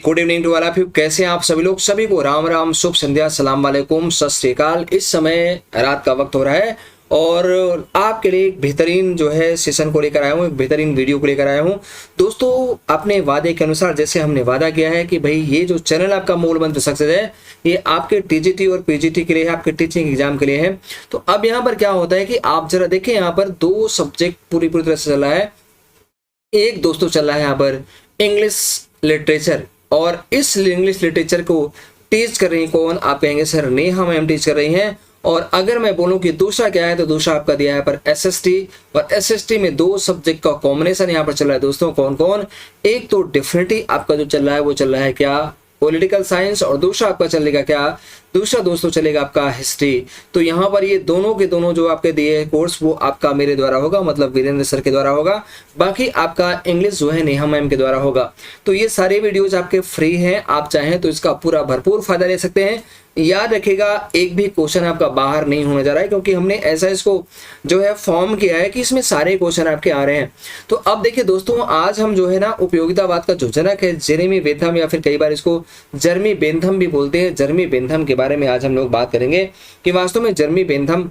Good evening to all of you. कैसे हैं आप सभी लोग? सभी को राम राम, शुभ संध्या, सलाम वालेकुम, सत श्री अकाल। इस समय रात का वक्त हो रहा है और आपके लिए एक बेहतरीन जो है सेशन को लेकर आया हूँ, एक बेहतरीन वीडियो को लेकर आया हूँ। दोस्तों, अपने वादे के अनुसार जैसे हमने वादा किया है कि भाई ये जो चैनल आपका मूल मंत्र सक्सेस है, ये आपके टीजीटी और पीजीटी के लिए है, आपके टीचिंग एग्जाम के लिए है। तो अब यहाँ पर क्या होता है कि आप जरा देखें, यहाँ पर दो सब्जेक्ट पूरी तरह से चल रहा है। एक दोस्तों चल रहा है यहाँ पर इंग्लिश लिटरेचर, और इस इंग्लिश लिटरेचर को टीच कर रही कौन? आप कहेंगे सर नेहा मैम टीच कर रही हैं। और अगर मैं बोलूं कि दूसरा क्या है, तो दूसरा आपका दिया है पर एसएसटी, और एसएसटी में दो सब्जेक्ट का कॉम्बिनेशन यहाँ पर चल रहा है दोस्तों। कौन कौन? एक तो डेफिनेटली आपका जो चल रहा है वो चल रहा है क्या? पॉलिटिकल साइंस, और दूसरा आपका चलेगा क्या? दूसरा दोस्तों चलेगा आपका हिस्ट्री। तो यहाँ पर ये दोनों के दोनों जो आपके दिए कोर्स वो आपका मेरे द्वारा होगा, मतलब वीरेंद्र सर के द्वारा होगा। बाकी आपका इंग्लिश जो है नेहा मैम के द्वारा होगा। तो ये सारे वीडियोज आपके फ्री हैं, आप चाहें तो इसका पूरा भरपूर फायदा ले सकते हैं। याद रखिएगा, एक भी क्वेश्चन आपका बाहर नहीं होने जा रहा है, क्योंकि हमने ऐसा इसको जो है फॉर्म किया है कि इसमें सारे क्वेश्चन आपके आ रहे हैं। तो अब देखिए दोस्तों, आज हम जो है ना उपयोगितावाद का जो जनक है जेरेमी बेंथम, या फिर कई बार इसको जर्मी बेंथम भी बोलते हैं, जर्मी बेंथम के बारे में आज हम लोग बात करेंगे कि वास्तव में जर्मी बेंथम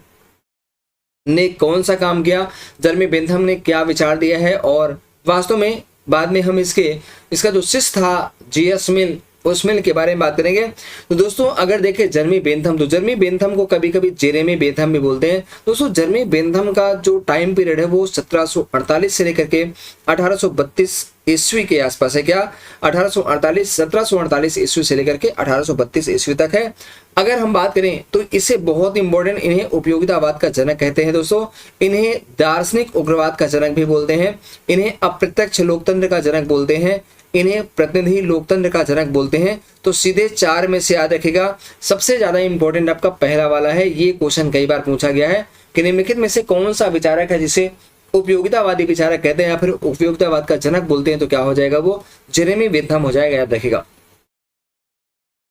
ने कौन सा काम किया, जर्मी बेंथम ने क्या विचार दिया है, और वास्तव में बाद में हम इसका जो शिष्य था जीएस मिल, उस मिल के बारे में बात करेंगे। तो दोस्तों अगर देखें जर्मी बेंथम, तो जर्मी बेंथम को कभी कभी जेरेमी बेंथम भी बोलते हैं। दोस्तों जर्मी बेंथम का जो टाइम पीरियड है वो 1748 से लेकर के 1832 ईस्वी के आसपास है। क्या? 1748 ईस्वी से लेकर के 1832 ईस्वी तक है। अगर हम बात करें तो इसे बहुत इंपॉर्टेंट, इन्हें उपयोगितावाद का जनक कहते हैं दोस्तों। इन्हें दार्शनिक उग्रवाद का जनक भी बोलते हैं, इन्हें अप्रत्यक्ष लोकतंत्र का जनक बोलते हैं, इन्हें प्रतिनिधि लोकतंत्र का जनक बोलते हैं। तो सीधे चार में से याद रखिएगा, सबसे ज्यादा इंपॉर्टेंट आपका पहला वाला है। ये क्वेश्चन कई बार पूछा गया है कि निम्नलिखित में से कौन सा विचारक है जिसे उपयोगितावादी विचारक कहते हैं या फिर उपयोगितावाद का जनक बोलते हैं? तो क्या हो जाएगा? वो जेरेमी बेंथम हो जाएगा, याद रखिएगा।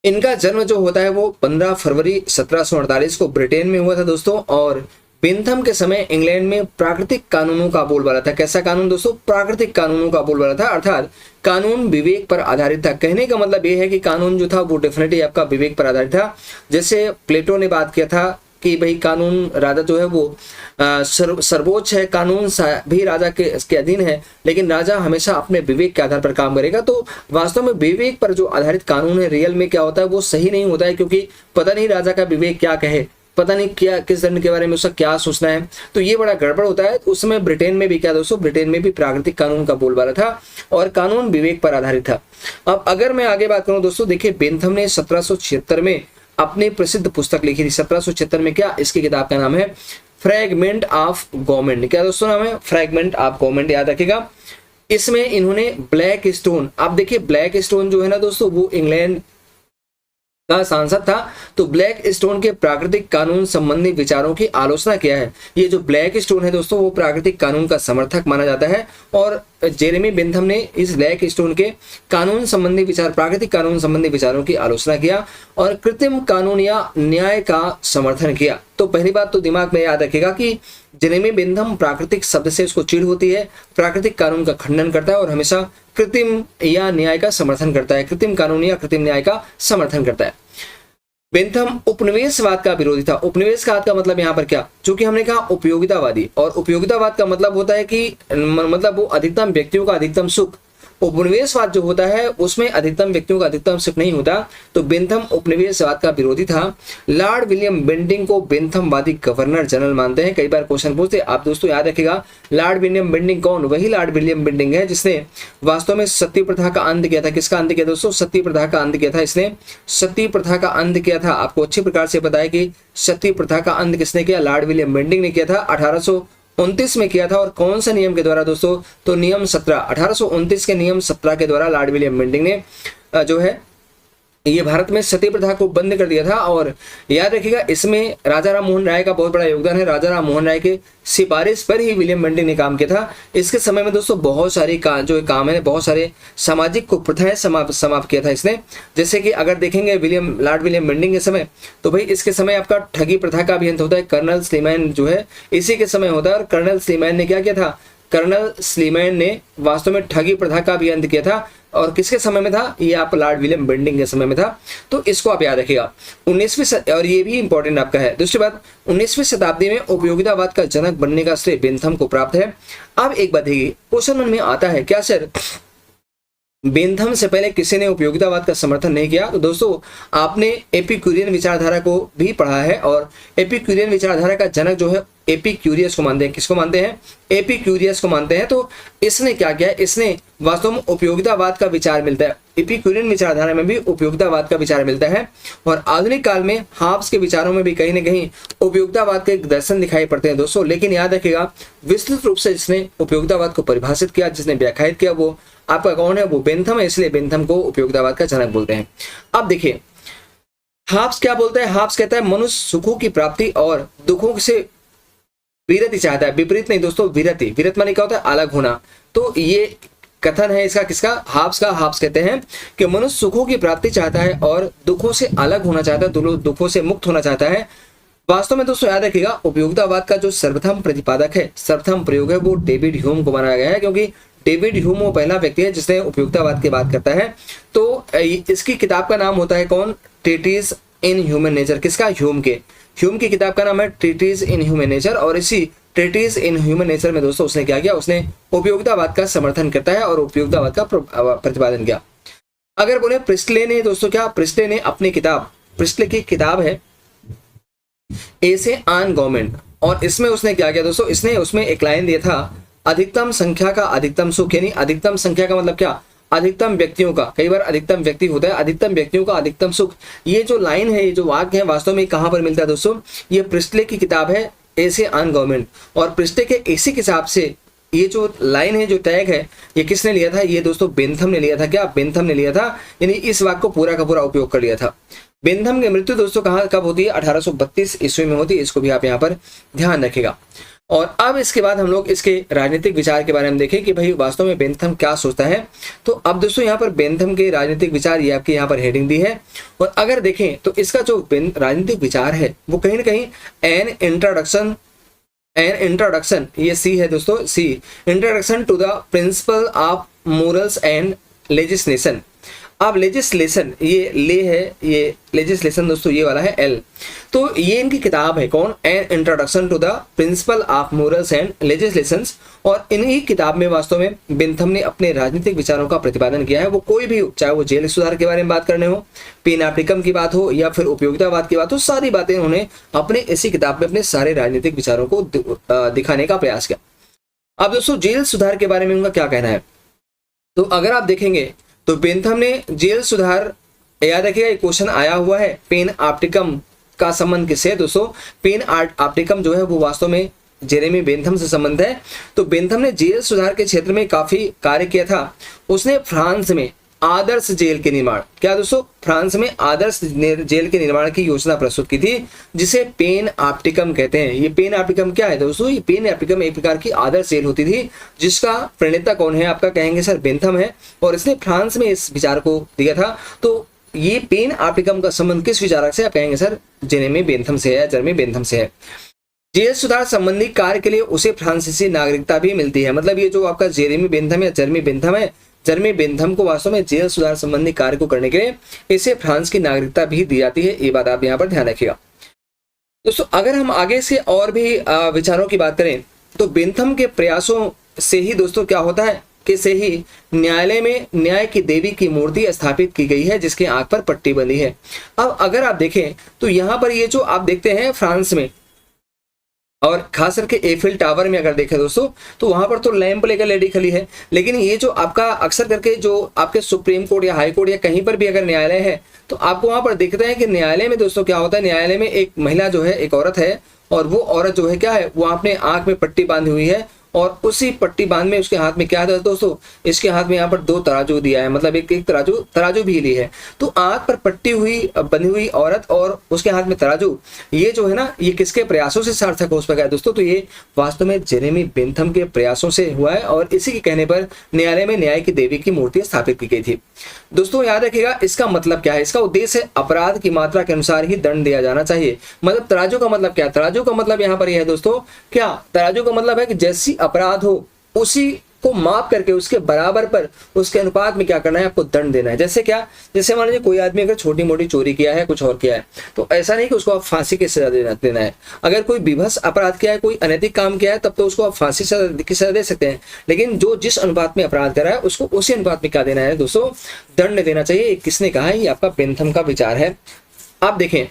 इनका जन्म जो होता है वो 15 फरवरी 1748 को ब्रिटेन में हुआ था दोस्तों। और बेंथम के समय इंग्लैंड में प्राकृतिक कानूनों का बोलबाला था। कैसा कानून दोस्तों? प्राकृतिक कानूनों का बोलबाला था, अर्थात कानून विवेक पर आधारित था। कहने का मतलब ये है कि कानून जो था वो डेफिनेटली आपका विवेक पर आधारित था। जैसे प्लेटो ने बात किया था कि भाई कानून, राजा जो है वो सर्वोच्च है, कानून भी राजा के अधीन है, लेकिन राजा हमेशा अपने विवेक के आधार पर काम करेगा। तो वास्तव में विवेक पर जो आधारित कानून है, रियल में क्या होता है वो सही नहीं होता है, क्योंकि पता नहीं राजा का विवेक क्या कहे, पता नहीं क्या किस दंड के बारे में उसका क्या सोचना है। तो ये बड़ा गड़बड़ होता है। उस समय ब्रिटेन में भी क्या दोस्तों, ब्रिटेन में भी प्राकृतिक कानून का बोलबाला था और कानून विवेक पर आधारित था। अब अगर मैं आगे बात करूं दोस्तों, देखिए बेंथम ने 1776 में अपनी प्रसिद्ध पुस्तक लिखी थी। 1776 में क्या? इसकी किताब का नाम है फ्रैगमेंट ऑफ गवर्नमेंट। क्या दोस्तों नाम है? फ्रैगमेंट ऑफ गवर्नमेंट, याद रखिएगा। इसमें इन्होंने ब्लैक स्टोन, आप देखिए ब्लैक स्टोन जो है ना दोस्तों, वो इंग्लैंड का सांसद था। तो ब्लैक स्टोन के प्राकृतिक कानून संबंधी विचारों की आलोचना किया है। ये जो ब्लैक स्टोन है दोस्तों, वो प्राकृतिक कानून का समर्थक माना जाता है। और जेरेमी बेंथम ने इस ब्लैक स्टोन के कानून संबंधी विचार, प्राकृतिक कानून संबंधी विचारों की आलोचना किया और कृत्रिम कानून या न्याय का समर्थन किया। तो पहली बात तो दिमाग में याद रखिएगा कि जेरेमी बेंथम प्राकृतिक शब्द से उसको चिढ़ होती है, प्राकृतिक कानून का खंडन करता है और हमेशा कृत्रिम या न्याय का समर्थन करता है, कृत्रिम कानून या कृत्रिम न्याय का समर्थन करता है। बेंथम उपनिवेशवाद का विरोधी था। उपनिवेशवाद का मतलब यहाँ पर क्या? चूंकि हमने कहा उपयोगितावादी, और उपयोगितावाद का मतलब होता है कि मतलब वो अधिकतम व्यक्तियों का अधिकतम सुख। उपनिवेशवाद जो होता है उसमें अधिकतम व्यक्तियों का अधिकतम सुख नहीं होता। तो बेंथम उपनिवेशवाद का विरोधी था। लॉर्ड विलियम बेंटिंग को बेंथमवादी गवर्नर जनरल मानते हैं। कई बार क्वेश्चन पूछते हैं, आप दोस्तों याद रखिएगा, लॉर्ड विलियम बेंटिंग कौन? वही लॉर्ड विलियम बेंटिंग है जिसने वास्तव में सती प्रथा का अंत किया था। किसका अंत किया दोस्तों? सती प्रथा का अंत किया था। इसने सती प्रथा का अंत किया था। आपको अच्छी प्रकार से पता है कि सती प्रथा का अंत किसने किया? लॉर्ड विलियम बेंटिंग ने किया था। 1829 में किया था। और कौन सा नियम के द्वारा दोस्तों? तो नियम 17, 1829 के नियम 17 के द्वारा लॉर्ड विलियम बेंटिंग ने जो है ये भारत में सती प्रथा को बंद कर दिया था। और याद रखिएगा, इसमें राजा राम मोहन राय का बहुत बड़ा योगदान है। राजा राम मोहन राय के सिफारिश पर ही विलियम बेंटिंग ने काम किया था। इसके समय में दोस्तों बहुत सारी जो काम है, बहुत सारे सामाजिक कुप्रथाएं समाप्त किया था इसने। जैसे कि अगर देखेंगे लॉर्ड विलियम बेंटिंग के समय, तो भाई इसके समय आपका ठगी प्रथा का भी अंत होता है। कर्नल स्लीमैन जो है इसी के समय होता है। और कर्नल स्लीमैन ने क्या किया था? कर्नल स्लीमैन ने वास्तव में ठगी प्रथा का भी अंत किया था। और किसके समय में था, ये आप लॉर्ड विलियम बेंटिंक के समय में था। तो इसको आप याद रखिएगा। 19वीं और ये भी इंपॉर्टेंट आपका है। दूसरी बात, 19वीं शताब्दी में उपयोगितावाद का जनक बनने का श्रेय बेंथम को प्राप्त है। अब एक बात देखिए, क्वेश्चन मन में आता है क्या सर बेंथम से पहले किसी ने उपयोगितावाद का समर्थन नहीं किया? तो दोस्तों आपने एपिक्यूरियन विचारधारा को भी पढ़ा है, और एपिक्यूरियन विचारधारा का जनक जो है एपिक्यूरियस को मानते हैं। किसको मानते हैं? एपिक्यूरियस को मानते हैं। तो इसने क्या किया, इसने वास्तव में उपयोगितावाद का विचार मिलता है, एपिक्यूरियन विचारधारा में भी उपयोगितावाद का विचार मिलता है, और आधुनिक काल में हाब्स के विचारों में भी कहीं ना कहीं उपयोगितावाद के दर्शन दिखाई पड़ते हैं दोस्तों। लेकिन याद रखिएगा, विस्तृत रूप से जिसने उपयोगितावाद को परिभाषित किया, जिसने व्याख्यायित किया, वो आपका कौन है? वो बेंथम है, इसलिए बेंथम को उपयोगितावाद का जनक बोलते हैं। अब देखिए हाब्स क्या बोलता है, हाब्स कहता है मनुष्य सुखों की प्राप्ति और दुखों से विरति चाहता है। विपरीत नहीं दोस्तों, विरति। विरत माने क्या होता है? अलग होना। तो ये कथन है इसका, किसका? हाब्स का। हाब्स कहते हैं कि मनुष्य सुखों की प्राप्ति चाहता है और दुखों से अलग होना चाहता है, दुखों से मुक्त होना चाहता है। वास्तव में दोस्तों याद रखिएगा, उपयोगितावाद का जो सर्वप्रथम प्रतिपादक है, सर्वप्रथम प्रयोग है, वो डेविड ह्यूम को बनाया गया है, क्योंकि डेविड ह्यूम वो पहला व्यक्ति है जिसने उपयोगितावाद की बात करता है। तो इसकी किताब का नाम होता है कौन? ट्रीटिज इन ह्यूमन नेचर। किसका? ह्यूम के। ह्यूम की किताब का नाम है ट्रीटिज इन ह्यूमन नेचर, और इसी ट्रीटिज इन ह्यूमन नेचर में दोस्तों उसने क्या किया? उसने उपयोगितावाद का समर्थन करता है और उपयोगितावाद का प्रतिपादन किया। अगर बोले प्रिस्टले ने दोस्तों, क्या प्रिस्टले ने अपनी किताब, प्रिस्टले की किताब है एसे ऑन गवर्नमेंट, और इसमें उसने क्या किया दोस्तों? इसने उसमें एक लाइन दिया था, अधिकतम संख्या का अधिकतम सुख। यानी अधिकतम संख्या का मतलब क्या? अधिकतम व्यक्तियों का, कई बार अधिकतम व्यक्ति होता है, अधिकतम व्यक्तियों का अधिकतम सुख। ये जो लाइन है, ये जो वाक्य है, वास्तव में कहां पर मिलता है दोस्तों? ये प्रिस्टले की किताब है एसे ऑन गवर्नमेंट, और प्रिस्टले के इसी के हिसाब से ये जो लाइन है, जो टैग है, ये किसने लिया था? ये दोस्तों बेंथम ने लिया था। क्या? बेंथम ने लिया था, यानी इस वाक्य को पूरा का पूरा उपयोग कर लिया था। बेंथम की मृत्यु दोस्तों कहाँ कब होती है? 1832 ईस्वी में होती है। इसको भी आप यहाँ पर ध्यान रखेगा। और अब इसके बाद हम लोग इसके राजनीतिक विचार के बारे में देखें कि भाई वास्तव में बेंथम क्या सोचता है। तो अब दोस्तों यहाँ पर बेंथम के राजनीतिक विचार, ये आपके यहाँ पर हेडिंग दी है, और अगर देखें तो इसका जो राजनीतिक विचार है वो कहीं ना कहीं एन इंट्रोडक्शन, ये सी है दोस्तों, सी, introduction to the principle of morals and legislation. अब लेजिस्लेशन, ये ले है, ये लेजिस्लेशन दोस्तों ये वाला है एल। तो ये इनकी किताब है कौन? An introduction to the principle of morals and legislations. और इन्हीं किताब में वास्तव में बेंथम ने अपने राजनीतिक विचारों का प्रतिपादन किया है। वो कोई भी हो, चाहे वो जेल सुधार के बारे में बात करने हो, पैनाप्टिकम की बात हो, या फिर उपयोगितावाद की बात हो, सारी बातें उन्होंने अपने इसी किताब में अपने सारे राजनीतिक विचारों को दिखाने का प्रयास किया। अब दोस्तों जेल सुधार के बारे में उनका क्या कहना है? तो अगर आप देखेंगे तो बेंथम ने जेल सुधार, याद रखिएगा एक क्वेश्चन आया हुआ है, पैनाप्टिकम का संबंध किससे है दोस्तों? पैनाप्टिकम जो है वो वास्तव में जेरेमी बेंथम से संबंध है। तो बेंथम ने जेल सुधार के क्षेत्र में काफी कार्य किया था। उसने फ्रांस में आदर्श जेल के निर्माण, क्या दोस्तों? फ्रांस में आदर्श जेल के निर्माण की योजना प्रस्तुत की थी, जिसे पैनाप्टिकम कहते हैं। ये पैनाप्टिकम क्या है दोस्तों? ये पैनाप्टिकम एक प्रकार की आदर्श जेल होती थी, जिसका प्रणेता कौन है आपका? कहेंगे सर बेंथम है, और इसने फ्रांस में इस विचार को दिया था। तो ये पैनाप्टिकम का संबंध किस विचारक से? आप कहेंगे सर जेरेमी बेंथम से है, या जेरेमी बेंथम से है। जेल सुधार संबंधी कार्य के लिए उसे फ्रांसीसी नागरिकता भी मिलती है। मतलब ये जो आपका जेरेमी बेंथम या जेरेमी बेंथम है, जेरेमी बेंथम को वास्तव में जेल सुधार संबंधी कार्य को करने के लिए इसे फ्रांस की नागरिकता भी दी जाती है। ये बात आप यहाँ पर ध्यान रखिएगा दोस्तों। अगर हम आगे से और भी विचारों की बात करें तो बेंथम के प्रयासों से ही दोस्तों क्या होता है कि से ही न्यायालय में न्याय की देवी की मूर्ति स्थापित की गई है, जिसके आंख पर पट्टी बंधी है। अब अगर आप देखें तो यहाँ पर ये जो आप देखते हैं फ्रांस में, और खास करके एफिल टावर में अगर देखें दोस्तों, तो वहां पर तो लैंप लेकर लेडी खड़ी है। लेकिन ये जो आपका अक्सर करके जो आपके सुप्रीम कोर्ट या हाई कोर्ट या कहीं पर भी अगर न्यायालय है, तो आपको वहां पर दिखता है कि न्यायालय में दोस्तों क्या होता है, न्यायालय में एक महिला जो है, एक औरत है, और वो औरत जो है क्या है, वो अपने आंख में पट्टी बांधी हुई है, और उसी पट्टी बांध में उसके हाथ में क्या है दोस्तों? इसके हाथ में यहाँ पर 2 तराजू दिया है, मतलब एक तराजू भी ली है। तो आंख पर पट्टी हुई बंधी हुई औरत और उसके हाथ में तराजू, ये जो है ना, ये किसके प्रयासों से सार्थक हो सका है दोस्तों? तो ये वास्तव में जेरेमी बेंथम के प्रयासों से हुआ है, और इसी के कहने पर न्यायालय में न्याय की देवी की मूर्ति स्थापित की गई थी। दोस्तों याद रखिएगा इसका मतलब क्या है? इसका उद्देश्य अपराध की मात्रा के अनुसार ही दंड दिया जाना चाहिए। मतलब तराजू का मतलब क्या? तराजू का मतलब यहाँ पर यह है दोस्तों, क्या तराजू का मतलब है कि जैसी अपराध हो उसी को माप करके उसके बराबर पर उसके अनुपात में क्या करना है, आपको दंड देना है। जैसे क्या, जैसे मान लीजिए कोई आदमी अगर छोटी मोटी चोरी किया है, कुछ और किया है, तो ऐसा नहीं कि उसको आप फांसी की सजा देना है। अगर कोई विभत्स अपराध किया है, कोई अनैतिक काम किया है, तब तो उसको आप फांसी की सजा दे सकते हैं, लेकिन जो जिस अनुपात में अपराध करा है उसको उसी अनुपात में क्या देना है दोस्तों, दंड देना चाहिए। किसने कहा है, ये आपका बेंथम का विचार है। आप देखें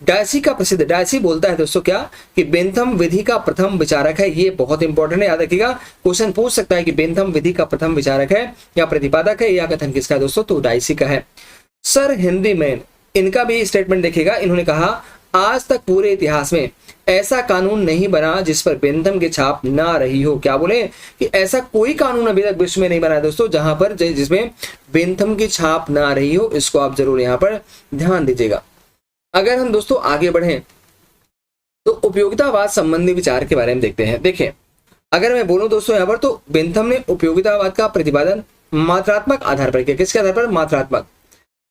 डायसी का प्रसिद्ध, डायसी बोलता है दोस्तों क्या, कि बेंथम विधि का प्रथम विचारक है। ये बहुत इंपॉर्टेंट है, याद रखिएगा, क्वेश्चन पूछ सकता है कि बेंथम विधि का प्रथम विचारक है या प्रतिपादक है, या कथन किसका है दोस्तों, तो डायसी का है। सर हेनरी मैन, इनका भी स्टेटमेंट देखिएगा, इन्होंने कहा आज तक पूरे इतिहास में ऐसा कानून नहीं बना जिस पर बेंथम की छाप ना रही हो। क्या बोले कि ऐसा कोई कानून अभी तक विश्व में नहीं बना है दोस्तों जहां पर जिसमें बेंथम की छाप ना रही हो। इसको आप जरूर यहां पर ध्यान दीजिएगा। अगर हम दोस्तों आगे बढ़ें तो उपयोगितावाद संबंधी विचार के बारे में देखते हैं। देखिए अगर मैं बोलूं दोस्तों यहाँ पर, तो बेंथम ने उपयोगितावाद का प्रतिपादन मात्रात्मक आधार पर किया। किसके आधार पर, मात्रात्मक,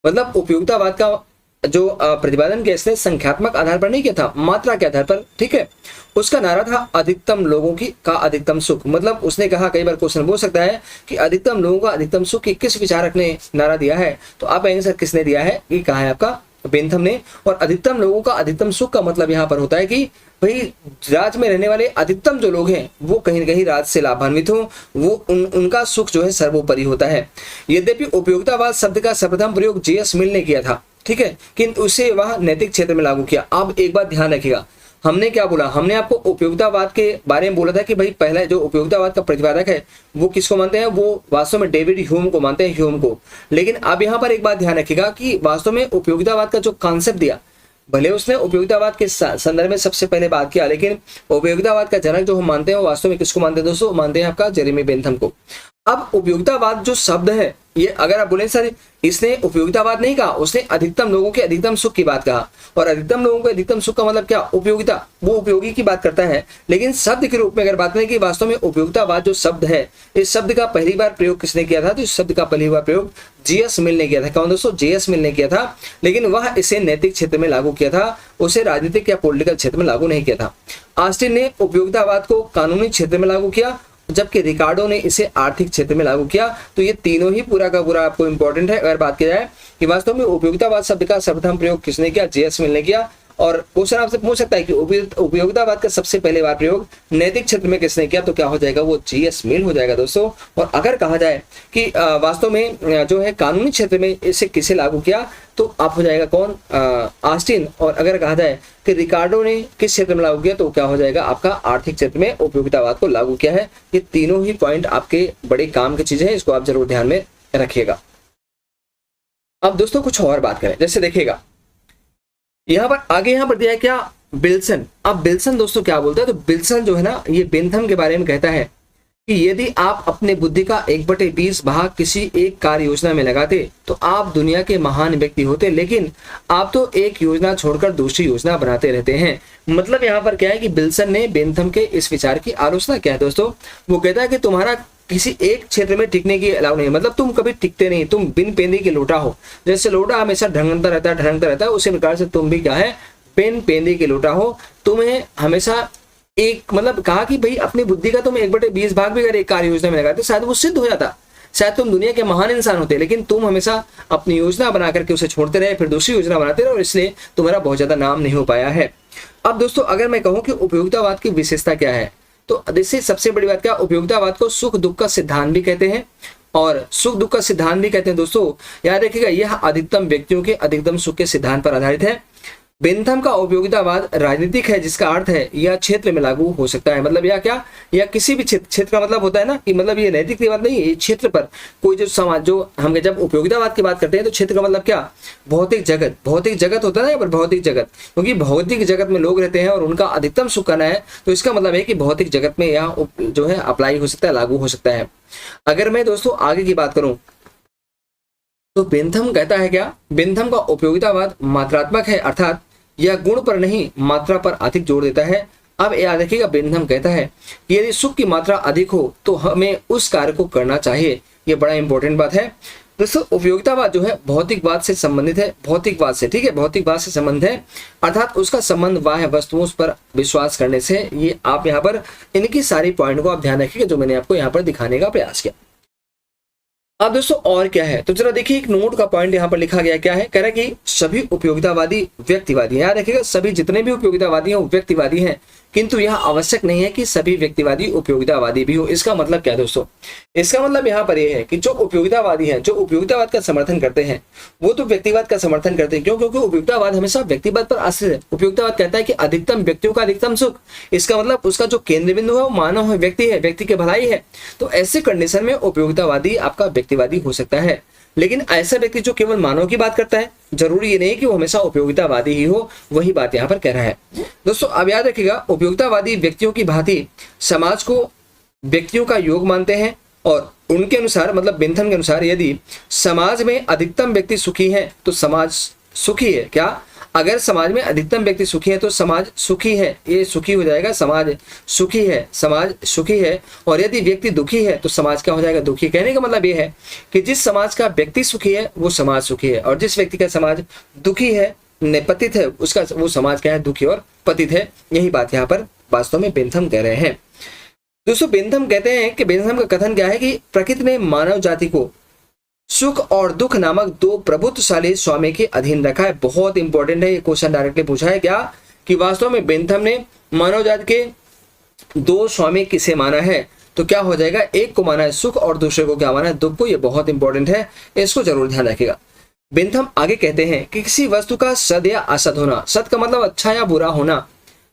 मतलब उपयोगितावाद का जो प्रतिपादन किया इसने संख्यात्मक आधार पर नहीं किया था, मात्रा के आधार पर, ठीक है। उसका नारा था अधिकतम लोगों की का अधिकतम सुख। मतलब उसने कहा, कई बार क्वेश्चन बोल सकता है कि अधिकतम लोगों का अधिकतम सुख, किस विचारक ने नारा दिया है, तो आप कहेंगे सर किसने दिया है, ये कहा है आपका बेंथम ने। और अधिकतम लोगों का अधिकतम सुख का मतलब यहाँ पर होता है कि भाई राज्य में रहने वाले अधिकतम जो लोग हैं वो कहीं न कहीं राज्य से लाभान्वित हो, वो उनका सुख जो है सर्वोपरि होता है। यद्यपि उपयोगितावाद शब्द का सर्वप्रथम प्रयोग जीएस मिल ने किया था, ठीक है, किंतु उसे वह नैतिक क्षेत्र में लागू किया। अब एक बात ध्यान रखिएगा, हमने क्या बोला, हमने आपको उपयोगितावाद के बारे में बोला था कि भाई पहला जो उपयोगितावाद का प्रतिपादक है वो किसको मानते हैं, वो वास्तव में डेविड ह्यूम को मानते हैं, ह्यूम को। लेकिन अब यहाँ पर एक बात ध्यान रखिएगा कि वास्तव में उपयोगितावाद का जो कॉन्सेप्ट दिया, भले उसने उपयोगितावाद के संदर्भ में सबसे पहले बात किया, लेकिन उपयोगितावाद का जनक जो हम मानते हैं वो वास्तव में किसको मानते हैं दोस्तों, मानते हैं आपका जेरेमी बेंथम को। अब उपयोगितावाद जो शब्द है, ये अगर आप बोले सर इसने उपयोगितावाद नहीं कहा, उसने अधिकतम लोगों के अधिकतम सुख की बात कहा। और अधिकतम लोगों के अधिकतम सुख का मतलब क्या, उपयोगिता, वो उपयोगी की बात करता है। लेकिन शब्द के रूप में अगर बात करें कि वास्तव में उपयोगितावाद जो शब्द है, इस शब्द का पहली बार प्रयोग किसने किया था, तो इस शब्द का पहली बार प्रयोग जीएस मिल ने किया था। कौन दोस्तों, जीएस मिल ने किया था। लेकिन वह इसे नैतिक क्षेत्र में लागू किया था, उसे राजनीतिक या पॉलिटिकल क्षेत्र में लागू नहीं किया था। ऑस्टिन ने उपयोगितावाद को कानूनी क्षेत्र में लागू किया, जबकि रिकार्डो ने इसे आर्थिक क्षेत्र में लागू किया। तो ये तीनों ही पूरा का पूरा आपको इंपॉर्टेंट है। अगर बात की जाए कि वास्तव में उपयोगितावाद शब्द का सर्वप्रथम प्रयोग किसने किया, जीएस मिल ने किया। और क्वेश्चन आपसे पूछ सकता है कि उपयोगितावाद का सबसे पहले बार प्रयोग नैतिक क्षेत्र में किसने किया, तो क्या हो जाएगा, वो जीएस मिल हो जाएगा दोस्तों। और अगर कहा जाए कि वास्तव में जो है कानूनी क्षेत्र में इसे किसे लागू किया, तो आप हो जाएगा कौन, ऑस्टिन। और अगर कहा जाए कि रिकार्डो ने किस क्षेत्र में लागू किया, तो क्या हो जाएगा आपका आर्थिक क्षेत्र में उपयोगितावाद को लागू किया है। ये तीनों ही पॉइंट आपके बड़े काम की चीजें हैं, इसको आप जरूर ध्यान में रखिएगा। अब दोस्तों कुछ और बात करें, जैसे देखिएगा यहाँ पर आगे यहाँ पर दिया है क्या, बिल्सन। अब बिल्सन दोस्तों क्या बोलता है, तो बिल्सन जो है ना, ये बेंथम के बारे में कहता है कि यदि आप अपने बुद्धि का 1/20 भाग किसी एक कार्य योजना में लगाते तो आप दुनिया के महान व्यक्ति होते, लेकिन आप तो एक योजना छोड़कर दूसरी योजना बनाते रहते हैं। मतलब यहाँ पर क्या है कि बिल्सन ने बेंथम के इस विचार की आलोचना किया है दोस्तों। वो कहता है कि तुम्हारा किसी एक क्षेत्र में टिकने की अलाउ नहीं, मतलब तुम कभी टिकते नहीं, तुम बिन पेंदी के लोटा हो। जैसे लोटा हमेशा ढंगता रहता है, उसी प्रकार से तुम भी क्या है, बिन पेंदी के लोटा हो। तुम्हें हमेशा एक, मतलब कहा कि भाई अपनी बुद्धि का तुम 1/20 भाग भी अगर एक कार्य योजना में लगाते शायद वो सिद्ध हो जाता, शायद तुम दुनिया के महान इंसान होते, लेकिन तुम हमेशा अपनी योजना बना करके उसे छोड़ते रहे, फिर दूसरी योजना बनाते रहे, और इसलिए तुम्हारा बहुत ज्यादा नाम नहीं हो पाया है। अब दोस्तों अगर मैं कहूँ कि उपयोगितावाद की विशेषता क्या है, तो इससे सबसे बड़ी बात क्या, उपयोगितावाद को सुख दुख का सिद्धांत भी कहते हैं और सुख दुख का सिद्धांत भी कहते हैं दोस्तों। याद रखिएगा यह अधिकतम व्यक्तियों के अधिकतम सुख के सिद्धांत पर आधारित है। बेंथम का उपयोगितावाद राजनीतिक है, जिसका अर्थ है यह क्षेत्र में लागू हो सकता है। मतलब यह क्या, यह किसी भी क्षेत्र का मतलब होता है ना, कि मतलब ये नैतिक की बात नहीं, ये क्षेत्र पर कोई जो समाज, जो हम जब उपयोगितावाद की बात करते हैं तो क्षेत्र का मतलब क्या, भौतिक जगत। भौतिक जगत होता है ना यहाँ पर, भौतिक जगत, क्योंकि भौतिक जगत में लोग रहते हैं और उनका अधिकतम सुख करना है, तो इसका मतलब है कि भौतिक जगत में यह जो है अप्लाई हो सकता है, लागू हो सकता है। अगर मैं दोस्तों आगे की बात करूं तो बेंथम कहता है क्या, बेंथम का उपयोगितावाद मात्रात्मक है, अर्थात यह गुण पर नहीं मात्रा पर अधिक जोर देता है। अब याद रखिएगा बेंथम कहता है कि यदि सुख की मात्रा अधिक हो तो हमें उस कार्य को करना चाहिए। यह बड़ा इंपॉर्टेंट बात है। दोस्तों उपयोगितावाद जो है भौतिकवाद से संबंधित है, भौतिकवाद से, ठीक है, भौतिकवाद से संबंध है, अर्थात उसका संबंध बाह्य वस्तुओं पर विश्वास करने से। ये आप यहाँ पर इनकी सारी पॉइंट को आप ध्यान रखिएगा जो मैंने आपको यहाँ पर दिखाने का प्रयास किया। अब दोस्तों और क्या है, तो जरा देखिए एक नोट का पॉइंट यहाँ पर लिखा गया, क्या है, कह रहा है कि सभी उपयोगितावादी व्यक्तिवादी, याद रखिएगा सभी जितने भी उपयोगितावादी हैं वो व्यक्तिवादी हैं, किंतु यह आवश्यक नहीं है कि सभी व्यक्तिवादी उपयोगितावादी भी हो। इसका मतलब क्या है दोस्तों, इसका मतलब यहाँ पर यह है कि जो उपयोगितावादी हैं, जो उपयोगितावाद का समर्थन करते हैं, वो तो व्यक्तिवाद का समर्थन करते हैं। क्यों? क्योंकि उपयोगितावाद हमेशा व्यक्तिवाद पर आश्रित है। उपयोगितावाद कहता है कि अधिकतम व्यक्तियों का अधिकतम सुख, इसका मतलब उसका जो केंद्र बिंदु है वो मानव है, व्यक्ति है, व्यक्ति की भलाई है। तो ऐसे कंडीशन में उपयोगितावादी आपका व्यक्तिवादी हो सकता है। लेकिन ऐसा व्यक्ति जो केवल मानव की बात करता है, जरूरी ये नहीं कि वो हमेशा उपयोगितावादी ही हो, वही बात यहाँ पर कह रहा है। दोस्तों अब याद रखिएगा, उपयोगितावादी व्यक्तियों की भांति समाज को व्यक्तियों का योग मानते हैं और उनके अनुसार, मतलब बेंथम के अनुसार, यदि समाज में अधिकतम व्यक्ति सुखी हैं तो समाज सुखी है। क्या? अगर समाज में अधिकतम व्यक्ति सुखी है तो समाज सुखी है, ये सुखी हो जाएगा, समाज सुखी है, समाज सुखी है। और यदि व्यक्ति दुखी है तो समाज क्या हो जाएगा? दुखी। कहने का मतलब ये है कि जिस समाज का व्यक्ति सुखी है वो समाज सुखी है, और जिस व्यक्ति का समाज दुखी है, पतित है, उसका वो समाज क्या है? दुखी और पतित है। यही बात यहाँ पर वास्तव में बेंथम कह रहे हैं। दोस्तों बेंथम कहते हैं कि बेंथम का कथन क्या है कि प्रकृति ने मानव जाति को सुख और दुख नामक दो प्रभुत्वशाली स्वामी के अधीन रखा है। बहुत इंपॉर्टेंट है, ये क्वेश्चन डायरेक्टली पूछा है क्या, कि वास्तव में बेंथम ने मानव जाति के दो स्वामी किसे माना है? तो क्या हो जाएगा? एक को माना है सुख और दूसरे को क्या माना है? दुख को। ये बहुत इंपॉर्टेंट है, इसको जरूर ध्यान रखिएगा। बेंथम आगे कहते हैं कि किसी वस्तु का सद या असद होना, सद का मतलब अच्छा या बुरा होना,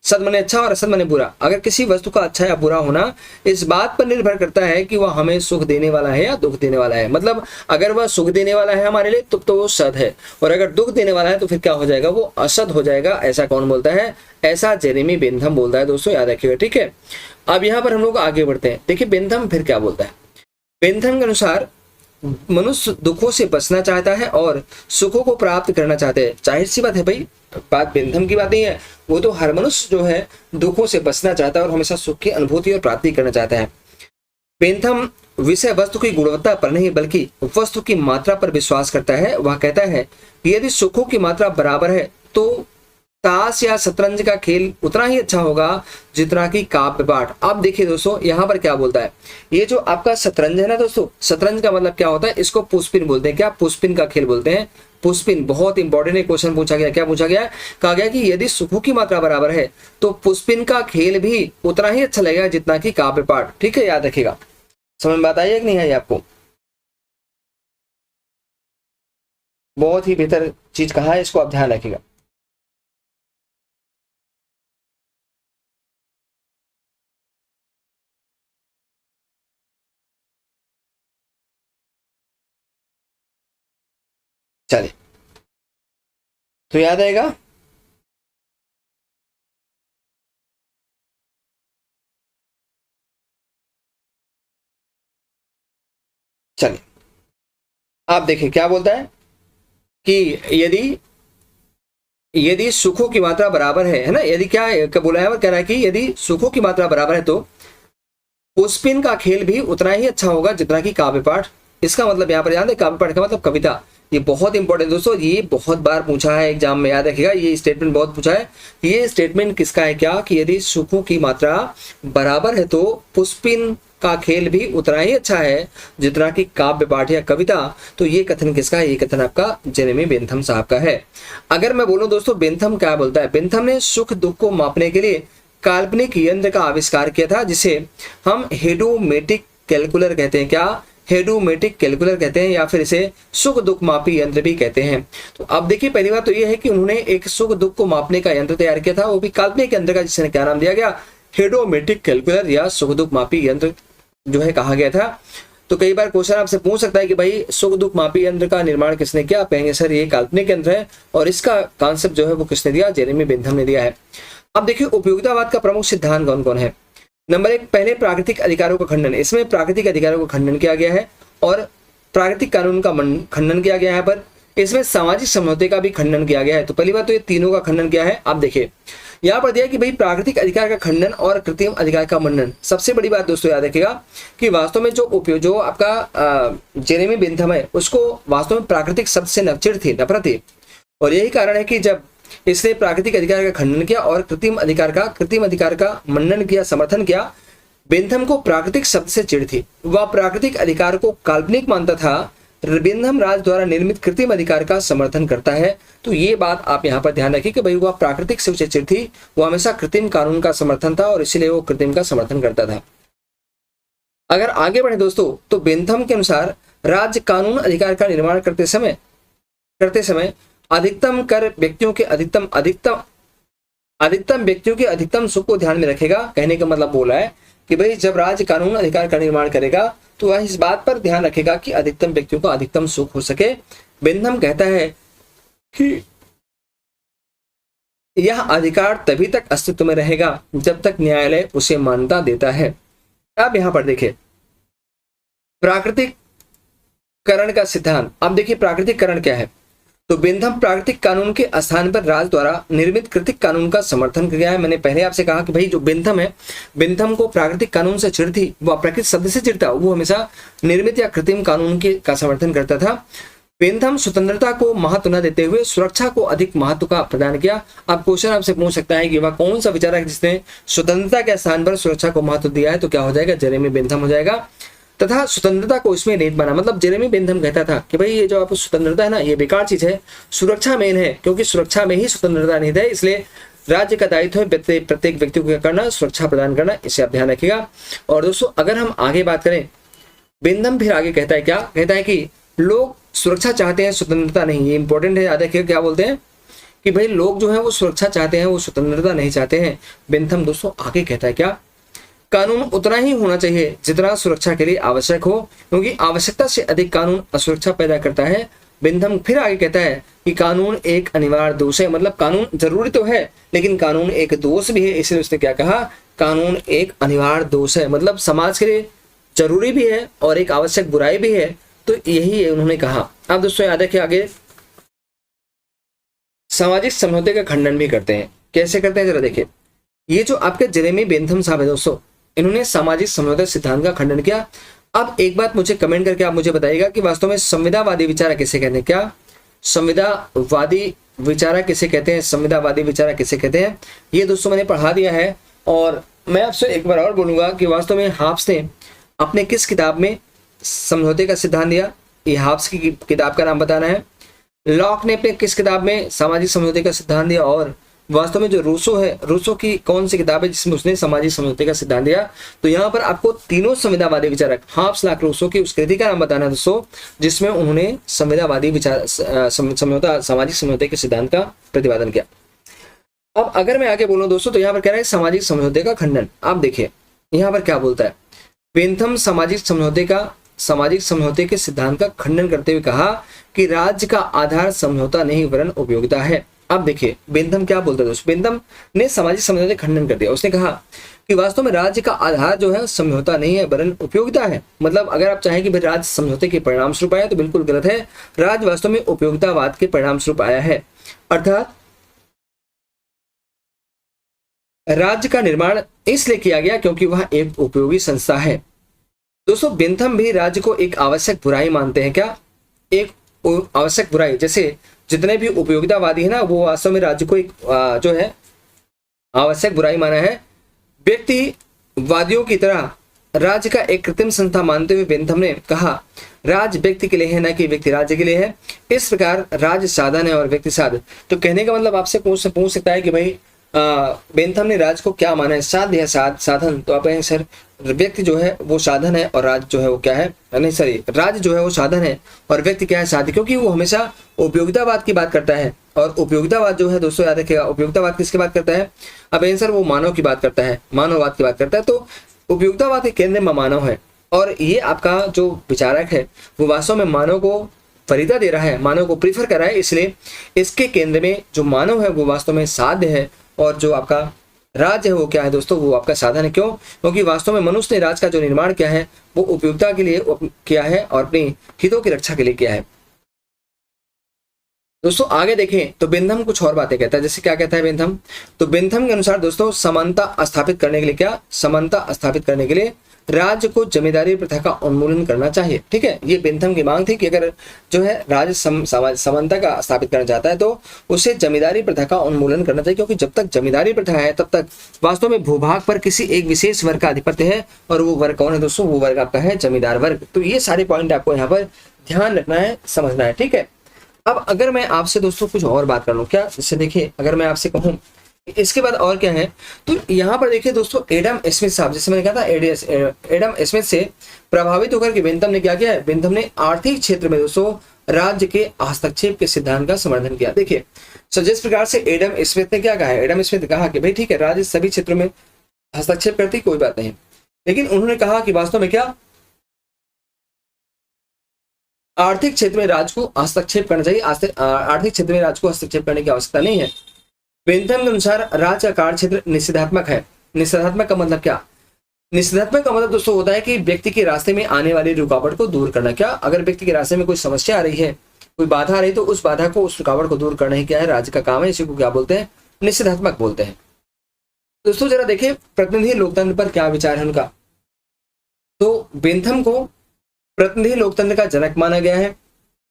सद माने अच्छा और असद माने बुरा, अगर किसी वस्तु का अच्छा या बुरा होना इस बात पर निर्भर करता है कि वह हमें सुख देने वाला है या दुख देने वाला है। मतलब अगर वह सुख देने वाला है हमारे लिए तो वो सद है, और अगर दुख देने वाला है तो फिर क्या हो जाएगा? वो असद हो जाएगा। ऐसा कौन बोलता है? ऐसा जेरेमी बेंथम बोलता है। दोस्तों याद रखिएगा, ठीक है। अब यहाँ पर हम लोग आगे बढ़ते हैं। देखिए बेंथम फिर क्या बोलता है। बेंथम के अनुसार मनुष्य दुखों से बचना चाहता है और सुखों को प्राप्त करना चाहते हैं। जाहिर सी बात है भाई, बात बेंथम की बात नहीं है, वो तो हर मनुष्य जो है दुखों से बचना चाहता है और हमेशा सुख की अनुभूति और प्राप्ति करना चाहता है। बेंथम विषय वस्तु की गुणवत्ता पर नहीं बल्कि वस्तु की मात्रा पर विश्वास करता है। वह कहता है कि यदि सुखों की मात्रा बराबर है तो ताश या शतरंज का खेल उतना ही अच्छा होगा जितना कि काव्य पाठ। अब देखिए दोस्तों यहाँ पर क्या बोलता है, ये जो आपका शतरंज है ना दोस्तों, शतरंज का मतलब क्या होता है? इसको पुष्पिन बोलते हैं। क्या? पुष्पिन का खेल बोलते हैं। पुष्पिन बहुत इंपॉर्टेंट है, क्वेश्चन पूछा गया। क्या पूछा गया? कहा गया कि यदि सुखों की मात्रा बराबर है तो पुष्पिन का खेल भी उतना ही अच्छा लगेगा जितना कि काव्य पाठ। ठीक है, याद रखिएगा। समझ में बात आई है कि नहीं आई आपको? बहुत ही बेहतर चीज कहा है, इसको आप ध्यान रखिएगा। चलिए, तो याद आएगा। चलिए आप देखिए क्या बोलता है कि यदि सुखों की मात्रा बराबर है ना, यदि क्या बोला है, कह रहा है कि यदि सुखों की मात्रा बराबर है तो पुष्पिन का खेल भी उतना ही अच्छा होगा जितना कि काव्य पाठ। इसका मतलब यहाँ पर याद है, काव्य पाठ का मतलब कविता। ये बहुत इंपॉर्टेंट दोस्तों, ये बहुत बार पूछा है एग्जाम में, याद रखिएगा। ये स्टेटमेंट बहुत पूछा है। ये स्टेटमेंट किसका है? क्या कि यदि सुखों की मात्रा बराबर है तो पुष्पिन का खेल भी उतना ही अच्छा है जितना कि काव्य पाठ या कविता। तो ये कथन किसका है? ये कथन आपका जेरेमी बेंथम साहब का है। अगर मैं बोलूं दोस्तों बेंथम क्या बोलता है, बेंथम ने सुख दुख को मापने के लिए काल्पनिक यंत्र का आविष्कार किया था जिसे हम हेडोमेटिक कैलकुलर कहते हैं। क्या? हेडोमेटिक कैलकुलर कहते हैं, या फिर इसे सुख दुख मापी यंत्र भी कहते हैं। तो अब देखिए पहली बात तो यह है कि उन्होंने एक सुख दुख को मापने का यंत्र तैयार किया था, वो भी काल्पनिक यंत्र का, जिसने क्या नाम दिया गया? हेडोमेटिक कैलकुलर या सुख दुख मापी यंत्र जो है कहा गया था। तो कई बार क्वेश्चन आपसे पूछ सकता है कि भाई सुख दुख मापी यंत्र का निर्माण किसने किया? आप कहेंगे सर ये काल्पनिक यंत्र है, और इसका कॉन्सेप्ट जो है वो किसने दिया? जेरेमी बेंथम ने दिया है। अब देखिए उपयोगितावाद का प्रमुख सिद्धांत कौन कौन है। नंबर 1, पहले प्राकृतिक अधिकारों का खंडन। इसमें प्राकृतिक अधिकारों का खंडन किया गया है और प्राकृतिक कानून का खंडन किया गया है। पर इसमें सामाजिक समझौते का भी खंडन किया गया है। तो पहली बात तो ये तीनों का खंडन किया है। आप देखिए यहाँ पर दिया कि भाई प्राकृतिक अधिकार का खंडन और कृत्रिम अधिकार का मंडन। सबसे बड़ी बात दोस्तों याद रखिएगा कि वास्तव में जो आपका जेरेमी बेंथम है उसको वास्तव में प्राकृतिक शब्द से नफरत थी, और यही कारण है कि जब इसने प्राकृतिक अधिकार का खंडन किया और कृत्रिम अधिकार का मंडन किया, समर्थन किया, बेंथम को प्राकृतिक शब्द से चिढ़ थी। वह प्राकृतिक अधिकार को काल्पनिक मानता था, बेंथम राज द्वारा निर्मित कृत्रिम अधिकार का समर्थन करता है। तो ये बात आप यहाँ पर ध्यान रखिए कि भाई वह प्राकृतिक से उसे चिढ़ थी, वह हमेशा कृत्रिम कानून का समर्थन था और इसीलिए वो कृत्रिम का समर्थन करता था। अगर आगे बढ़े दोस्तों तो बेंथम के अनुसार राज्य कानून अधिकार का निर्माण करते समय अधिकतम कर व्यक्तियों के अधिकतम सुख को ध्यान में रखेगा। कहने का मतलब बोला है कि भाई जब राज्य कानून अधिकार का निर्माण करेगा तो वह इस बात पर ध्यान रखेगा कि अधिकतम व्यक्तियों को अधिकतम सुख हो सके। बेंथम कहता है कि यह अधिकार तभी तक अस्तित्व में रहेगा जब तक न्यायालय उसे मान्यता देता है। अब यहां पर देखिए प्राकृतिककरण का सिद्धांत। अब देखिए प्राकृतिककरण क्या है। तो बेंथम प्राकृतिक कानून के स्थान पर राज द्वारा निर्मित कृत्रिम कानून का समर्थन किया है। मैंने पहले आपसे कहा कि भाई जो बेंथम है, बेंथम को प्राकृतिक कानून से चिढ़ थी, वो प्राकृतिक शब्द से चिढ़ता, वो हमेशा निर्मित या कृत्रिम कानून का समर्थन करता था। बेंथम स्वतंत्रता को महत्व न देते हुए सुरक्षा को अधिक महत्व का प्रदान किया। अब क्वेश्चन आपसे पूछ सकता है कि वह कौन सा विचारक है जिसने स्वतंत्रता के स्थान पर सुरक्षा को महत्व दिया है, तो क्या हो जाएगा, जेरेमी बेंथम हो जाएगा। तथा स्वतंत्रता को इसमें रेत बना, मतलब जेरेमी बेंथम कहता था कि भाई ये जो आपको स्वतंत्रता है ना, ये बेकार चीज है, सुरक्षा मेन है, क्योंकि सुरक्षा में ही स्वतंत्रता नहीं है, इसलिए राज्य का दायित्व है प्रत्येक व्यक्ति को क्या करना, सुरक्षा प्रदान करना। इसे आप ध्यान रखिएगा। और दोस्तों अगर हम आगे बात करें, बेंथम फिर आगे कहता है क्या, कहता है कि लोग सुरक्षा चाहते हैं, स्वतंत्रता नहीं। ये इंपॉर्टेंट है, याद रखिएगा। क्या बोलते हैं कि भाई लोग जो है वो सुरक्षा चाहते हैं, वो स्वतंत्रता नहीं चाहते हैं। बेंथम दोस्तों आगे कहता है क्या, कानून उतना ही होना चाहिए जितना सुरक्षा के लिए आवश्यक हो, क्योंकि आवश्यकता से अधिक कानून असुरक्षा पैदा करता है। बेंथम फिर आगे कहता है कि कानून एक अनिवार्य दोष है, मतलब कानून जरूरी तो है लेकिन कानून एक दोष भी है। इसलिए उसने क्या कहा, कानून एक अनिवार्य दोष है, मतलब समाज के लिए जरूरी भी है और एक आवश्यक बुराई भी है। तो यही उन्होंने कहा। अब दोस्तों याद रखिए आगे सामाजिक समझौते का खंडन भी करते हैं। कैसे करते हैं जरा देखिए। ये जो आपके जेरेमी बेंथम साहब है दोस्तों, इन्होंने सामाजिक समझौता सिद्धांत का खंडन किया। अब एक बात मुझे कमेंट करके आप मुझे बताइएगा कि वास्तव में संविदावादी विचारक किसे कहते हैं। क्या संविदावादी विचारक किसे कहते हैं, संविदावादी विचारक किसे कहते हैं, ये दोस्तों मैंने पढ़ा दिया है। और मैं आपसे एक बार और बोलूंगा कि वास्तव में हाब्स ने अपने किस किताब में समझौते का सिद्धांत दिया, ये हाब्स की किताब का नाम बताना है। लॉक ने अपने किस किताब में सामाजिक समझौते का सिद्धांत दिया, और वास्तव में जो रूसो है, रूसो की कौन सी किताब है जिसमें उसने सामाजिक समझौते का सिद्धांत दिया। तो यहाँ पर आपको तीनों संविदावादी विचारक हाब्स, लॉक, रूसो की उस कृति का नाम बताना है दोस्तों जिसमें उन्होंने संविदावादी विचार समझौता, सामाजिक समझौते के सिद्धांत का प्रतिपादन किया। अब अगर मैं आगे बोलूं दोस्तों तो यहाँ पर कह रहा है सामाजिक समझौते का खंडन। आप देखिए यहाँ पर क्या बोलता है, बेंथम सामाजिक समझौते के सिद्धांत का खंडन करते हुए कहा कि राज्य का आधार समझौता नहीं वरन उपयोगिता है। अब देखिए बेंथम क्या बोलता है दोस्तों, बेंथम ने सामाजिक समझौते का खंडन कर दिया। उसने कहा कि वास्तव में राज्य का आधार जो है समझौता नहीं है वरन उपयोगिता है। मतलब अगर आप चाहें कि भाई राज्य समझौते के परिणाम स्वरूप आया तो बिल्कुल गलत है, राज्य वास्तव में उपयोगितावाद के परिणाम स्वरूप आया है। अर्थात राज्य का निर्माण इसलिए किया गया क्योंकि वह एक उपयोगी संस्था है। दोस्तों बेंथम भी राज्य को एक आवश्यक बुराई मानते हैं। क्या, एक आवश्यक बुराई, जैसे जितने भी उपयोगितावादी है ना वो वास्तव में राज्य को एक जो है आवश्यक बुराई माना है। व्यक्तिवादियों की तरह राज्य का एक कृत्रिम संस्था मानते हुए बेंथम ने कहा राज्य व्यक्ति के लिए है, न कि व्यक्ति राज्य के लिए है। इस प्रकार राज्य साधन है और व्यक्ति साधन। तो कहने का मतलब आपसे पूछ सकता है कि भाई बेंथम ने राज्य को क्या माना है, साध्य है, साधन। तो आप कहें सर व्यक्ति जो है वो साधन है और राज्य जो है वो क्या है, नहीं सॉरी, राज्य जो है वो साधन है और व्यक्ति क्या है, साध्य। क्योंकि वो हमेशा उपयोगितावाद की बात करता है और उपयोगितावाद जो है दोस्तों याद रखिएगा, उपयोगितावाद किसकी बात करता है, अब आंसर वो मानव की बात करता है, मानववाद की बात करता है। तो उपयोगितावाद के केंद्र में मानव है और ये आपका जो विचारक है वो वास्तव में मानव को वरीयता दे रहा है, मानव को प्रीफर कर रहा है। इसलिए इसके केंद्र में जो मानव है वो वास्तव में साध्य है और जो आपका राज्य है वो क्या है दोस्तों, वो आपका साधन है। क्यों, क्योंकि वास्तव में मनुष्य ने राज्य का जो निर्माण किया है वो उपयोगिता के लिए किया है और अपने हितों की रक्षा के लिए किया है। दोस्तों आगे देखें तो बेंथम कुछ और बातें कहता है, जैसे क्या कहता है बेंथम, तो बेंथम के अनुसार दोस्तों समानता स्थापित करने के लिए क्या, समानता स्थापित करने के लिए राज्य को जमींदारी प्रथा का उन्मूलन करना चाहिए। ठीक है, ये बेंथम की मांग थी कि अगर जो है राज्य समानता का स्थापित करना चाहता है तो उसे जमींदारी प्रथा का उन्मूलन करना चाहिए, क्योंकि जब तक जमींदारी प्रथा है तब तक वास्तव में भूभाग पर किसी एक विशेष वर्ग का आधिपत्य है, और वो वर्ग कौन है दोस्तों, वो वर्ग आपका है जमींदार वर्ग। तो ये सारे पॉइंट आपको यहाँ पर ध्यान रखना है, समझना है। ठीक है, अब अगर मैं आपसे दोस्तों कुछ और बात कर लूं क्या, जैसे देखिए अगर मैं आपसे कहूं इसके बाद और क्या है, तो यहाँ पर देखिए दोस्तों एडम स्मिथ साहब, जैसे मैंने कहा था एडम स्मिथ से प्रभावित होकर के बेंथम ने क्या किया है, बेंथम ने आर्थिक क्षेत्र में दोस्तों राज्य के हस्तक्षेप के सिद्धांत का समर्थन किया। देखिए सो जिस प्रकार से एडम स्मिथ ने क्या कहा है, एडम स्मिथ ने कहा कि भाई ठीक है राज्य सभी क्षेत्रों में हस्तक्षेप करती कोई बात नहीं, लेकिन उन्होंने कहा कि वास्तव में क्या आर्थिक क्षेत्र में राज्य को हस्तक्षेप करना चाहिए, आर्थिक क्षेत्र में राज्य को हस्तक्षेप करने की आवश्यकता नहीं है। बेंथम के अनुसार राज्य का कार्य क्षेत्र निषेधात्मक है। निषेधात्मक का मतलब क्या, निषेधात्मक का मतलब दोस्तों होता है कि व्यक्ति के रास्ते में आने वाली रुकावट को दूर करना। क्या, अगर व्यक्ति के रास्ते में कोई समस्या आ रही है, कोई बाधा आ रही है, तो उस बाधा को, उस रुकावट को दूर करना ही क्या है, राज्य का काम है। इसी को क्या बोलते हैं, निषेधात्मक बोलते हैं। दोस्तों जरा देखिए प्रतिनिधि लोकतंत्र पर क्या विचार है उनका, तो बेंथम को प्रतिनिधि लोकतंत्र का जनक माना गया है।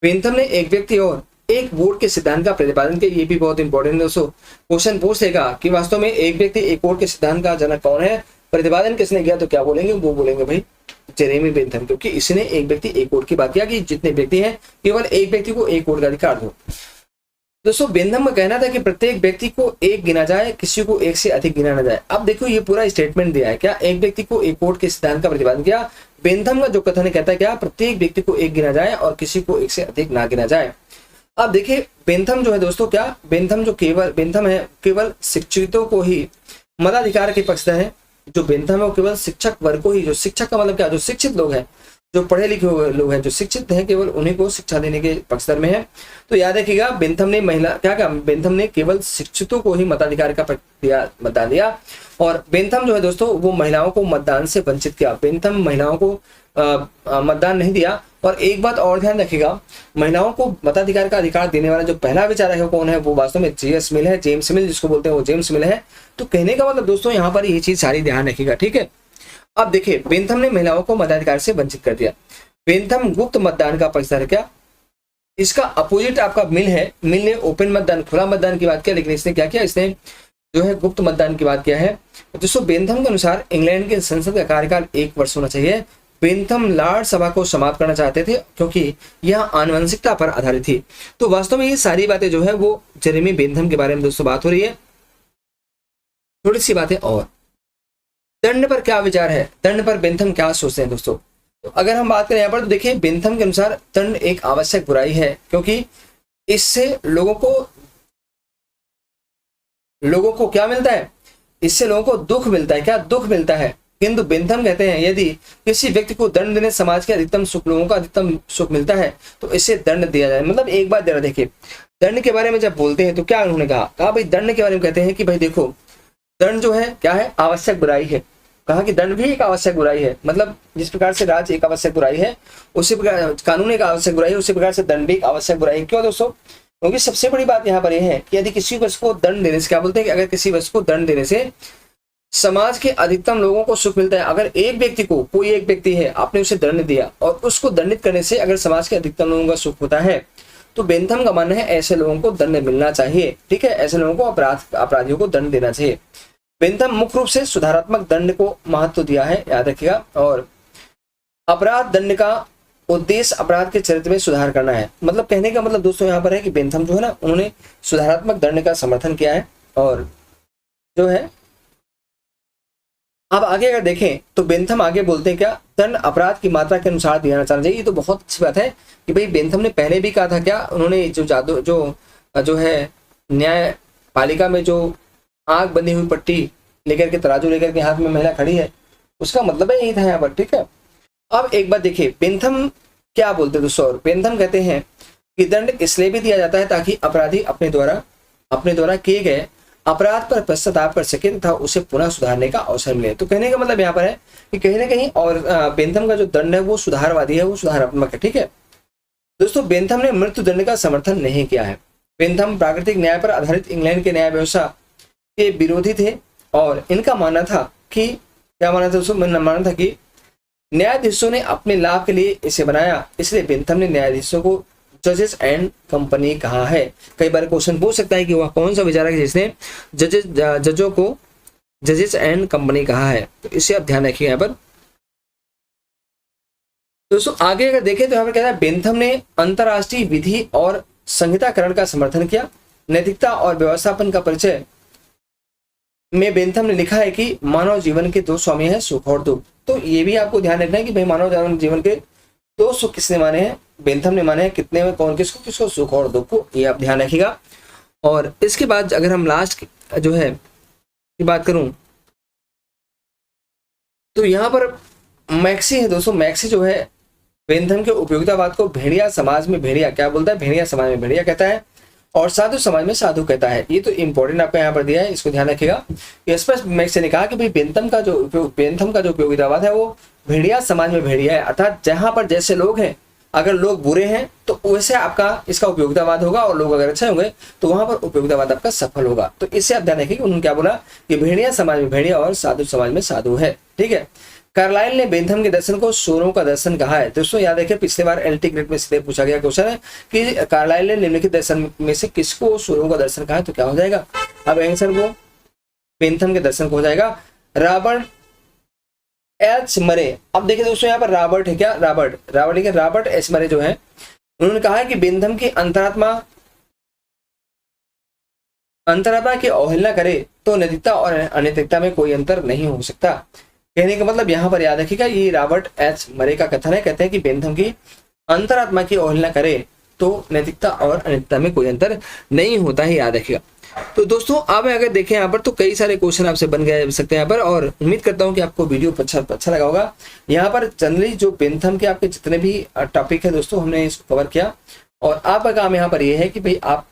बेंथम ने एक व्यक्ति और एक वोट के सिद्धांत का प्रतिपादन किया। ये भी बहुत इंपॉर्टेंट है दोस्तों, क्वेश्चन पूछ लेगा कि वास्तव में एक व्यक्ति एक वोट के सिद्धांत का जनक कौन है, प्रतिपादन किसने किया, तो क्या बोलेंगे, वो बोलेंगे भाई जेरेमी बेंथम, क्योंकि इसने एक व्यक्ति एक वोट की बात किया कि जितने व्यक्ति हैं केवल एक व्यक्ति को एक वोट का अधिकार दो। दोस्तों बेंथम का कहना था कि प्रत्येक व्यक्ति को एक गिना जाए, किसी को एक से अधिक गिना न जाए। अब देखो ये पूरा स्टेटमेंट दिया है, क्या एक व्यक्ति को एक वोट के सिद्धांत का प्रतिपादन किया। बेंथम का जो कथन कहता है क्या, प्रत्येक व्यक्ति को एक गिना जाए और किसी को एक से अधिक ना गिना जाए। अब देखिए बेंथम जो है दोस्तों, क्या बेंथम है केवल शिक्षितों को ही मताधिकार के पक्षधर है। जो बेंथम है वो केवल शिक्षक वर्ग को ही, जो शिक्षक का मतलब क्या, जो शिक्षित लोग हैं, जो पढ़े लिखे लोग हैं, जो शिक्षित हैं, केवल उन्हीं को शिक्षा देने के पक्षधर में है। तो याद रखिएगा बेंथम ने बेंथम ने केवल शिक्षितों को ही मताधिकार का मतदान दिया, और बेंथम जो है दोस्तों वो महिलाओं को मतदान से वंचित किया। बेंथम महिलाओं को मतदान नहीं दिया। और एक बात और ध्यान रखिएगा, महिलाओं को मताधिकार का अधिकार देने वाला जो पहला विचारक है कौन है, वो वास्तव में जेएस मिल है, जेम्स मिल जिसको बोलते हैं, वो जेम्स मिल है। तो कहने का मतलब दोस्तों यहाँ पर ये चीज सारी ध्यान रखिएगा। ठीक है, अब देखिए बेंथम ने महिलाओं को मताधिकार से वंचित कर दिया। बेंथम गुप्त मतदान का पक्षधर, क्या इसका अपोजिट आपका मिल है। मिल ने ओपन मतदान, खुला मतदान की बात किया, लेकिन इसने क्या किया, इसने जो है गुप्त मतदान की बात किया है। दोस्तों बेंथम के अनुसार इंग्लैंड के संसद का कार्यकाल 1 वर्ष होना चाहिए। बेंथम लॉर्ड सभा को समाप्त करना चाहते थे क्योंकि यह आनुवंशिकता पर आधारित थी। तो वास्तव में ये सारी बातें जो है वो जेरेमी बेंथम के बारे में दोस्तों बात हो रही है। थोड़ी सी बातें और, दंड पर क्या विचार है, दंड पर बेंथम क्या सोचते हैं दोस्तों। तो अगर हम बात करें यहाँ पर तो देखिए बेंथम के अनुसार दंड एक आवश्यक बुराई है, क्योंकि इससे लोगों को क्या मिलता है, इससे लोगों को दुख मिलता है। क्या दुख मिलता है, किंतु बेंथम कहते हैं यदि किसी व्यक्ति को दंड देने समाज के अधिकतम सुख, लोगों का अधिकतम सुख मिलता है तो इसे दंड दिया जाए। मतलब एक बात जरा देखिए, दंड के बारे में जब बोलते हैं तो क्या उन्होंने कहा भाई दंड के बारे में कहते हैं कि भाई देखो दंड जो है क्या है, आवश्यक बुराई है। कहा कि दंड भी एक आवश्यक बुराई है, मतलब जिस प्रकार से राज एक आवश्यक बुराई है, उसी प्रकार कानून एक आवश्यक बुराई है, उसी प्रकार से दंड भी एक आवश्यक बुराई है। क्यों दोस्तों, क्योंकि सबसे बड़ी बात यहाँ पर यह है कि यदि किसी वस्तु को दंड देने से, क्या बोलते हैं कि अगर किसी वस्तु को दंड देने से समाज के अधिकतम लोगों को सुख मिलता है। अगर एक व्यक्ति को, कोई एक व्यक्ति है, आपने उसे दंड दिया और उसको दंडित करने से अगर समाज के अधिकतम लोगों का सुख होता है, तो बेंथम का मानना है ऐसे लोगों को दंड मिलना चाहिए। ठीक है, ऐसे लोगों को अपराधियों को दंड देना चाहिए। बेंथम मुख्य रूप से सुधारात्मक दंड को महत्व दिया है, याद रखिएगा। और अपराध दंड का उद्देश्य अपराध के चरित्र में सुधार करना है। मतलब कहने का मतलब दोस्तों यहाँ पर है कि बेंथम जो है ना, उन्होंने सुधारात्मक दंड का समर्थन किया है। और जो है अब आगे अगर देखें तो बेंथम आगे बोलते हैं क्या, दंड अपराध की मात्रा के अनुसार दिया जाना चाहिए। ये तो बहुत अच्छी बात है कि भाई बेंथम ने पहले भी कहा था, क्या उन्होंने जो है न्यायपालिका में जो आग बंधी हुई पट्टी लेकर के, तराजू लेकर के हाथ में महिला खड़ी है, उसका मतलब है यही था यहाँ पर। ठीक है, अब एक बात देखिए बेंथम क्या बोलते हैं दोस्तों। बेंथम कहते हैं कि दंड इसलिए भी दिया जाता है ताकि अपराधी अपने द्वारा किए गए अपराध पर पश्चाताप कर सके तथा उसे पुनः सुधारने का अवसर मिले। तो कहने का मतलब यहाँ पर है कि कहीं ना कहीं और बेंथम का जो दंड है वो सुधारवादी है, वो सुधारात्मक है। ठीक है दोस्तों, बेंथम ने मृत्यु दंड का समर्थन नहीं किया है। बेंथम प्राकृतिक न्याय पर आधारित इंग्लैंड के न्याय व्यवस्था के विरोधी थे और इनका मानना था कि क्या मानना था दोस्तों, मानना था कि न्यायाधीशों ने अपने लाभ के लिए इसे बनाया, इसलिए बेंथम ने न्यायाधीशों को जजेस एंड कंपनी कहा है। कई बार क्वेश्चन पूछ सकता है कि वह कौन सा विचारक है जिसने जजों को जजेस एंड कंपनी कहा है, तो इसे आप ध्यान रखिए यहाँ पर। दोस्तों आगे अगर देखें तो यहाँ पर कहता है बेंथम ने अंतरराष्ट्रीय विधि और संहिताकरण का समर्थन किया। नैतिकता और व्यवस्थापन का परिचय में बेंथम ने लिखा है कि मानव जीवन के दो स्वामी हैं, सुख और दुख। तो ये भी आपको ध्यान रखना है कि भाई मानव जीवन के दो सुख किसने माने हैं, बेंथम ने माने हैं। कितने में कौन किसको, सुख और दुख को, ये आप ध्यान रखिएगा। और इसके बाद अगर हम लास्ट जो है की बात करूं तो यहाँ पर मैक्सी है दोस्तों। मैक्सी जो है बेंथम के उपयोगितावाद को भेड़िया समाज में भेड़िया क्या बोलता है, भेड़िया समाज में भेड़िया कहता है और साधु समाज में साधु कहता है। ये तो इंपॉर्टेंट आपको यहाँ पर दिया है, इसको ध्यान रखिएगा। स्पष्ट मैक्सी ने कहा कि भाई बेंथम का जो उपयोगितावाद है वो भेड़िया समाज में भेड़िया है, अर्थात जहां पर जैसे लोग हैं, अगर लोग बुरे हैं तो वैसे आपका इसका उपयोगितावाद होगा और लोग अगर अच्छे होंगे तो वहां पर उपयोगितावाद आपका सफल होगा। तो इससे आप ध्यान रखिए उन्होंने क्या बोला कि भेड़िया समाज में भेड़िया और साधु समाज में साधु है। ठीक है। कार्लाइल ने बेंथम के दर्शन को सूरों का दर्शन कहा है। दोस्तों याद रखिए पिछले बार एलटी ग्रेड में सीधे पूछा गया क्वेश्चन है कि कार्लाइल ने निम्नलिखित दर्शन में से किसको सूरों का दर्शन कहा है, तो क्या हो जाएगा, अब आंसर वो बेंथम के दर्शन को हो जाएगा रॉबर्ट एच मरे। अब देखिए दोस्तों यहाँ पर रॉबर्ट है क्या, रॉबर्ट एच मरे जो है उन्होंने कहा है कि बेंथम की अंतरात्मा की अवहेलना करे तो नैतिकता और अनैतिकता में कोई अंतर नहीं हो सकता। कहने का मतलब यहाँ पर याद रखिएगा ये रॉबर्ट एच मरे का कथन है। कहते हैं कि बेंथम की अंतरात्मा की अवहेलना करे तो नैतिकता और अनैतिकता में कोई अंतर नहीं होता है, याद रखिएगा। तो दोस्तों अब अगर देखें यहाँ पर तो कई सारे क्वेश्चन आपसे बन गए सकते हैं यहाँ पर, और उम्मीद करता हूँ कि आपको वीडियो अच्छा लगा होगा। यहाँ पर जनरली जो बेंथम के आपके जितने भी टॉपिक है दोस्तों हमने इसको कवर किया और आपका काम यहाँ पर यह है कि भाई आप